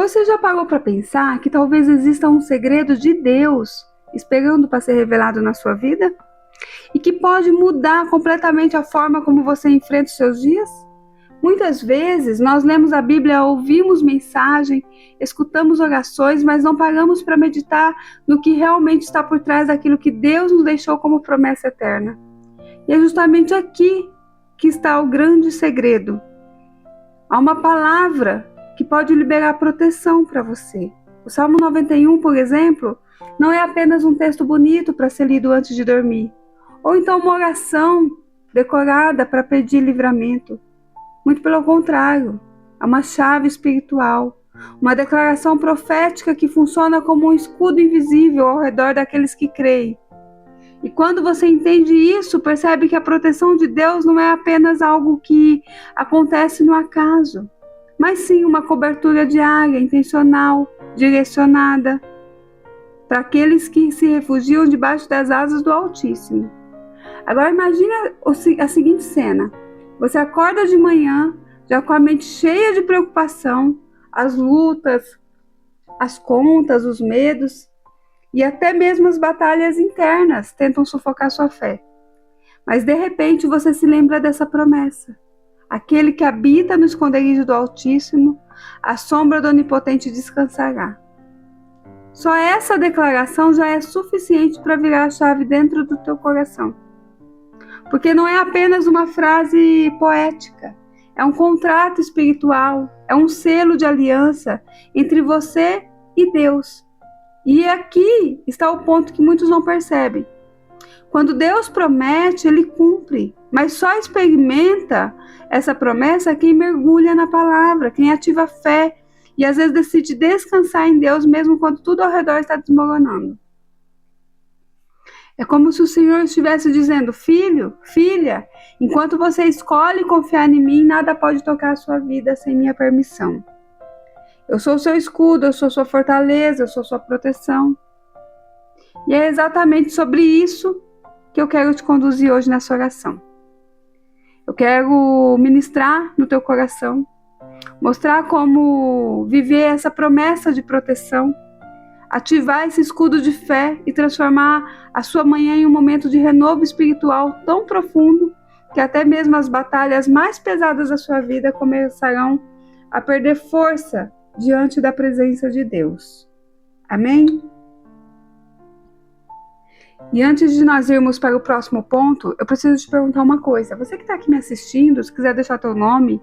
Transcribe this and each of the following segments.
Você já parou para pensar que talvez exista um segredo de Deus esperando para ser revelado na sua vida? E que pode mudar completamente a forma como você enfrenta os seus dias? Muitas vezes nós lemos a Bíblia, ouvimos mensagem, escutamos orações, mas não paramos para meditar no que realmente está por trás daquilo que Deus nos deixou como promessa eterna. E é justamente aqui que está o grande segredo. Há uma palavra que pode liberar proteção para você. O Salmo 91, por exemplo, não é apenas um texto bonito para ser lido antes de dormir, ou então uma oração decorada para pedir livramento. Muito pelo contrário, é uma chave espiritual, uma declaração profética que funciona como um escudo invisível ao redor daqueles que creem. E quando você entende isso, percebe que a proteção de Deus não é apenas algo que acontece no acaso, mas sim uma cobertura diária, intencional, direcionada para aqueles que se refugiam debaixo das asas do Altíssimo. Agora imagine a seguinte cena. Você acorda de manhã, já com a mente cheia de preocupação, as lutas, as contas, os medos e até mesmo as batalhas internas tentam sufocar sua fé. Mas de repente você se lembra dessa promessa. Aquele que habita no esconderijo do Altíssimo, à sombra do Onipotente descansará. Só essa declaração já é suficiente para virar a chave dentro do teu coração. Porque não é apenas uma frase poética, é um contrato espiritual, é um selo de aliança entre você e Deus. E aqui está o ponto que muitos não percebem. Quando Deus promete, Ele cumpre, mas só experimenta essa promessa quem mergulha na palavra, quem ativa a fé e às vezes decide descansar em Deus mesmo quando tudo ao redor está desmoronando. É como se o Senhor estivesse dizendo: filho, filha, enquanto você escolhe confiar em mim, nada pode tocar a sua vida sem minha permissão. Eu sou o seu escudo, eu sou sua fortaleza, eu sou sua proteção. E é exatamente sobre isso que eu quero te conduzir hoje nessa oração. Eu quero ministrar no teu coração, mostrar como viver essa promessa de proteção, ativar esse escudo de fé e transformar a sua manhã em um momento de renovo espiritual tão profundo que até mesmo as batalhas mais pesadas da sua vida começarão a perder força diante da presença de Deus. Amém? E antes de nós irmos para o próximo ponto, eu preciso te perguntar uma coisa. Você que está aqui me assistindo, se quiser deixar teu nome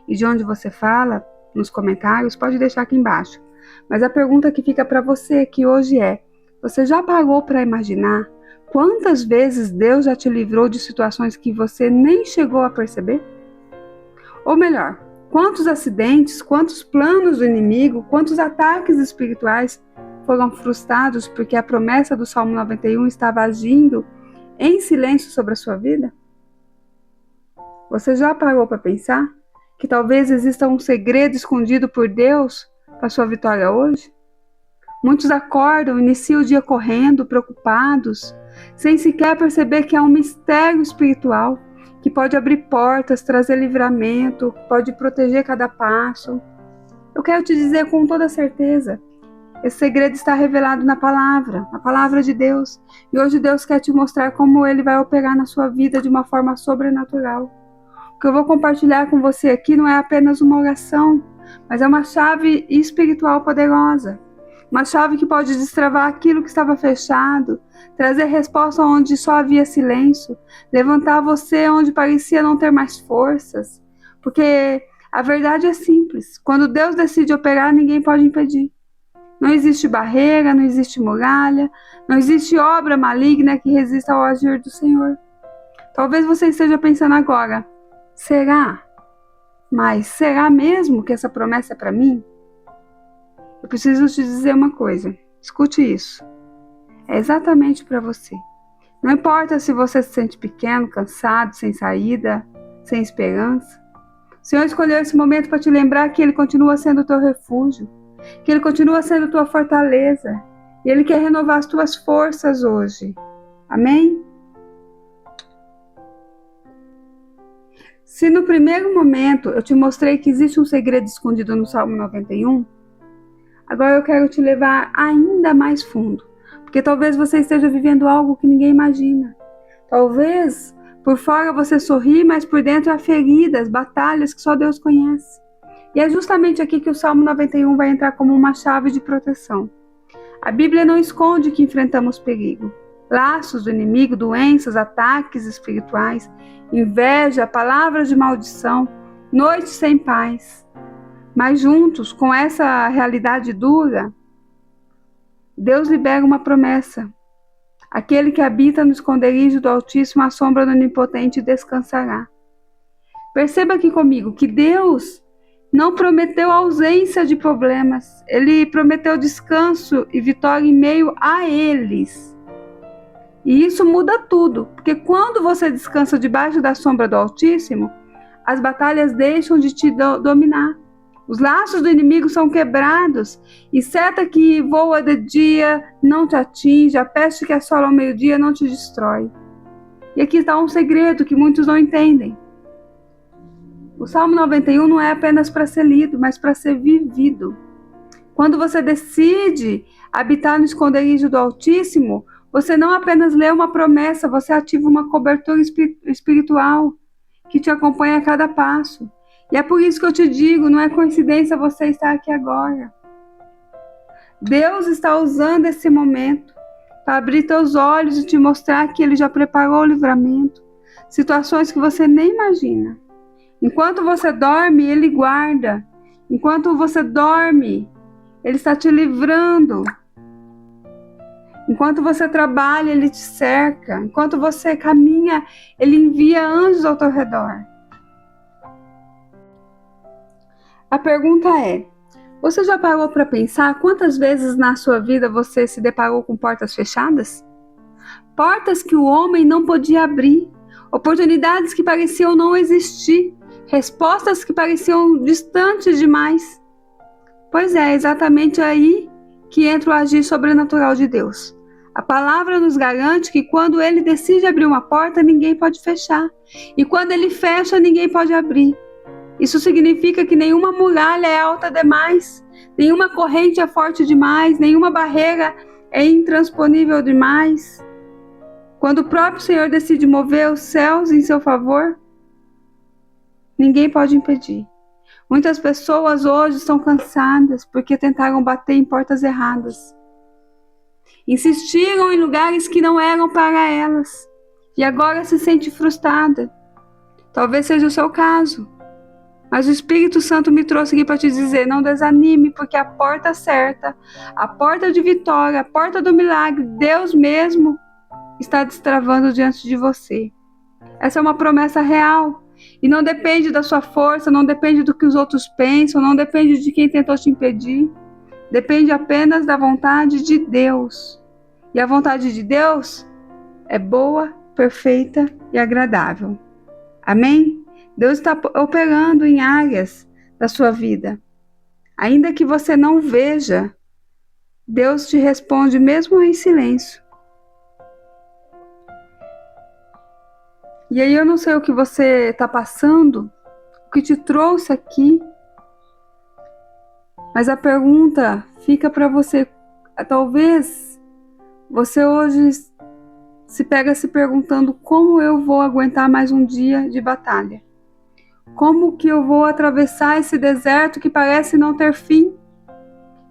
e de onde você fala nos comentários, pode deixar aqui embaixo. Mas a pergunta que fica para você aqui hoje é: você já parou para imaginar quantas vezes Deus já te livrou de situações que você nem chegou a perceber? Ou melhor, quantos acidentes, quantos planos do inimigo, quantos ataques espirituais foram frustrados porque a promessa do Salmo 91 estava agindo em silêncio sobre a sua vida? Você já parou para pensar que talvez exista um segredo escondido por Deus para a sua vitória hoje? Muitos acordam, iniciam o dia correndo, preocupados, sem sequer perceber que há um mistério espiritual que pode abrir portas, trazer livramento, pode proteger cada passo. Eu quero te dizer com toda certeza, esse segredo está revelado na palavra de Deus. E hoje Deus quer te mostrar como Ele vai operar na sua vida de uma forma sobrenatural. O que eu vou compartilhar com você aqui não é apenas uma oração, mas é uma chave espiritual poderosa. Uma chave que pode destravar aquilo que estava fechado, trazer resposta onde só havia silêncio, levantar você onde parecia não ter mais forças. Porque a verdade é simples, quando Deus decide operar, ninguém pode impedir. Não existe barreira, não existe muralha, não existe obra maligna que resista ao agir do Senhor. Talvez você esteja pensando agora: será? Mas será mesmo que essa promessa é para mim? Eu preciso te dizer uma coisa, escute isso. É exatamente para você. Não importa se você se sente pequeno, cansado, sem saída, sem esperança. O Senhor escolheu esse momento para te lembrar que Ele continua sendo o teu refúgio, que Ele continua sendo tua fortaleza, e Ele quer renovar as tuas forças hoje. Amém? Se no primeiro momento eu te mostrei que existe um segredo escondido no Salmo 91, Agora eu quero te levar ainda mais fundo, porque talvez você esteja vivendo algo que ninguém imagina. Talvez por fora você sorri, mas por dentro há feridas, batalhas que só Deus conhece. E é justamente aqui que o Salmo 91 vai entrar como uma chave de proteção. A Bíblia não esconde que enfrentamos perigo. Laços do inimigo, doenças, ataques espirituais, inveja, palavras de maldição, noites sem paz. Mas juntos, com essa realidade dura, Deus libera uma promessa. Aquele que habita no esconderijo do Altíssimo, à sombra do Onipotente, descansará. Perceba aqui comigo que Deus não prometeu ausência de problemas. Ele prometeu descanso e vitória em meio a eles. E isso muda tudo, porque quando você descansa debaixo da sombra do Altíssimo, as batalhas deixam de te dominar. Os laços do inimigo são quebrados, e seta que voa de dia não te atinge, a peste que assola ao meio-dia não te destrói. E aqui está um segredo que muitos não entendem. O Salmo 91 não é apenas para ser lido, mas para ser vivido. Quando você decide habitar no esconderijo do Altíssimo, você não apenas lê uma promessa, você ativa uma cobertura espiritual que te acompanha a cada passo. E é por isso que eu te digo, não é coincidência você estar aqui agora. Deus está usando esse momento para abrir teus olhos e te mostrar que Ele já preparou o livramento. Situações que você nem imagina. Enquanto você dorme, Ele guarda. Enquanto você dorme, Ele está te livrando. Enquanto você trabalha, Ele te cerca. Enquanto você caminha, Ele envia anjos ao teu redor. A pergunta é: você já parou para pensar quantas vezes na sua vida você se deparou com portas fechadas? Portas que o homem não podia abrir, oportunidades que pareciam não existir, respostas que pareciam distantes demais. Pois é exatamente aí que entra o agir sobrenatural de Deus. A palavra nos garante que quando Ele decide abrir uma porta, ninguém pode fechar. E quando Ele fecha, ninguém pode abrir. Isso significa que nenhuma muralha é alta demais, nenhuma corrente é forte demais, nenhuma barreira é intransponível demais. Quando o próprio Senhor decide mover os céus em seu favor, ninguém pode impedir. Muitas pessoas hoje estão cansadas porque tentaram bater em portas erradas. Insistiram em lugares que não eram para elas e agora se sente frustrada. Talvez seja o seu caso. Mas o Espírito Santo me trouxe aqui para te dizer, não desanime, porque a porta certa, a porta de vitória, a porta do milagre, Deus mesmo está destravando diante de você. Essa é uma promessa real e não depende da sua força, não depende do que os outros pensam, não depende de quem tentou te impedir. Depende apenas da vontade de Deus. E a vontade de Deus é boa, perfeita e agradável. Amém? Deus está operando em áreas da sua vida. Ainda que você não veja, Deus te responde mesmo em silêncio. E aí eu não sei o que você está passando, o que te trouxe aqui, mas a pergunta fica para você. Talvez você hoje se pega se perguntando como eu vou aguentar mais um dia de batalha. Como que eu vou atravessar esse deserto que parece não ter fim?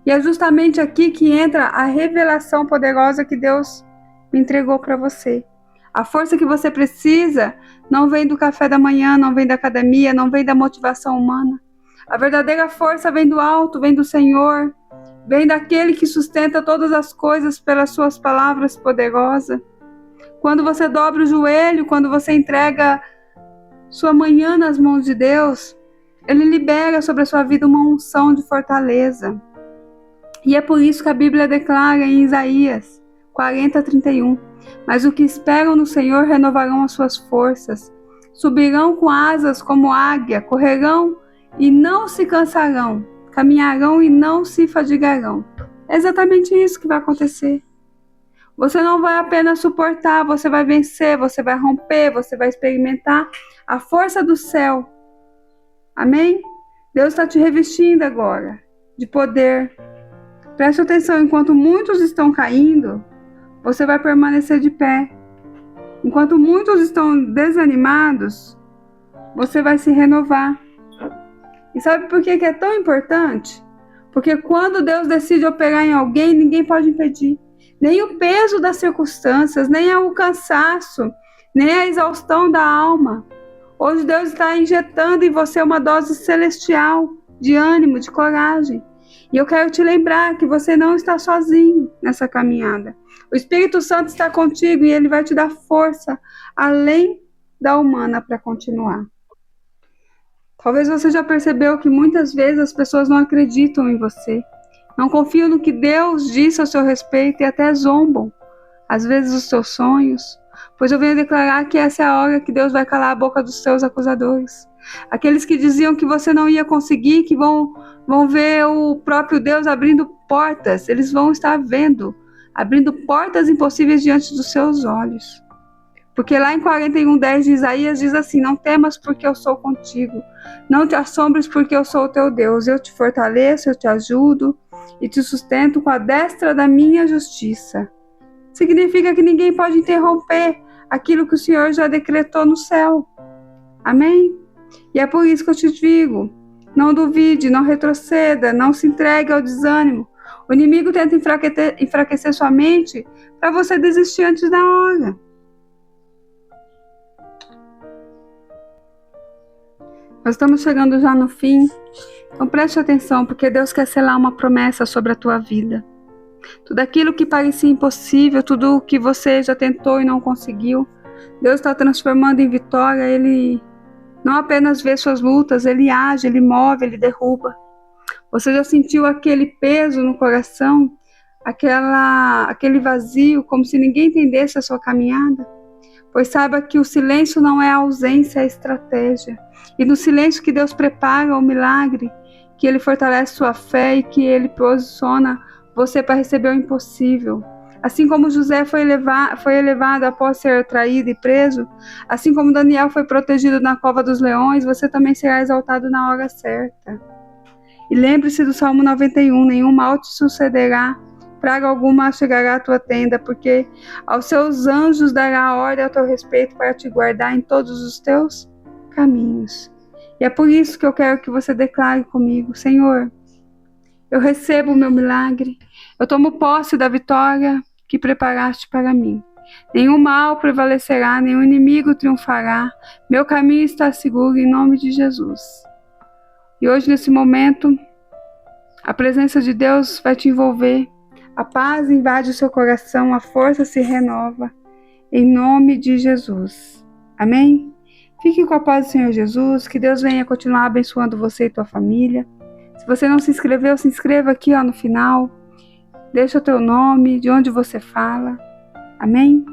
E é justamente aqui que entra a revelação poderosa que Deus me entregou para você. A força que você precisa não vem do café da manhã, não vem da academia, não vem da motivação humana. A verdadeira força vem do alto, vem do Senhor, vem daquele que sustenta todas as coisas pelas suas palavras poderosas. Quando você dobra o joelho, quando você entrega sua manhã nas mãos de Deus, Ele libera sobre a sua vida uma unção de fortaleza. E é por isso que a Bíblia declara em Isaías 40:31, mas os que esperam no Senhor renovarão as suas forças, subirão com asas como águia, correrão e não se cansarão, caminharão e não se fadigarão. É exatamente isso que vai acontecer. Você não vai apenas suportar, você vai vencer, você vai romper, você vai experimentar a força do céu. Amém? Deus está te revestindo agora de poder. Preste atenção, enquanto muitos estão caindo, você vai permanecer de pé. Enquanto muitos estão desanimados, você vai se renovar. E sabe por que é tão importante? Porque quando Deus decide operar em alguém, ninguém pode impedir. Nem o peso das circunstâncias, nem o cansaço, nem a exaustão da alma. Hoje Deus está injetando em você uma dose celestial de ânimo, de coragem. E eu quero te lembrar que você não está sozinho nessa caminhada. O Espírito Santo está contigo e ele vai te dar força além da humana para continuar. Talvez você já percebeu que muitas vezes as pessoas não acreditam em você, não confiam no que Deus disse a seu respeito e até zombam, às vezes, os seus sonhos. Pois eu venho declarar que essa é a hora que Deus vai calar a boca dos seus acusadores. Aqueles que diziam que você não ia conseguir, que vão ver o próprio Deus abrindo portas, eles vão estar vendo, abrindo portas impossíveis diante dos seus olhos. Porque lá em 41:10 de Isaías diz assim: não temas porque eu sou contigo, não te assombres porque eu sou o teu Deus, eu te fortaleço, eu te ajudo e te sustento com a destra da minha justiça. Significa que ninguém pode interromper aquilo que o Senhor já decretou no céu. Amém? E é por isso que eu te digo, não duvide, não retroceda, não se entregue ao desânimo. O inimigo tenta enfraquecer sua mente para você desistir antes da hora. Nós estamos chegando já no fim, então preste atenção, porque Deus quer selar uma promessa sobre a tua vida. Tudo aquilo que parecia impossível, tudo o que você já tentou e não conseguiu, Deus está transformando em vitória. Ele não apenas vê suas lutas, Ele age, Ele move, Ele derruba. Você já sentiu aquele peso no coração, aquele vazio, como se ninguém entendesse a sua caminhada? Pois saiba que o silêncio não é ausência, é estratégia. E no silêncio que Deus prepara o milagre, que Ele fortalece sua fé e que Ele posiciona você para receber o impossível. Assim como José foi elevado após ser traído e preso, assim como Daniel foi protegido na cova dos leões, você também será exaltado na hora certa. E lembre-se do Salmo 91, nenhum mal te sucederá, praga alguma chegará à tua tenda, porque aos seus anjos dará ordem a teu respeito para te guardar em todos os teus caminhos. E é por isso que eu quero que você declare comigo: Senhor, eu recebo o meu milagre, eu tomo posse da vitória que preparaste para mim. Nenhum mal prevalecerá, nenhum inimigo triunfará, meu caminho está seguro em nome de Jesus. E hoje, nesse momento, a presença de Deus vai te envolver, a paz invade o seu coração, a força se renova, em nome de Jesus. Amém? Fique com a paz do Senhor Jesus, que Deus venha continuar abençoando você e tua família. Se você não se inscreveu, se inscreva aqui no final. Deixa o teu nome, de onde você fala. Amém?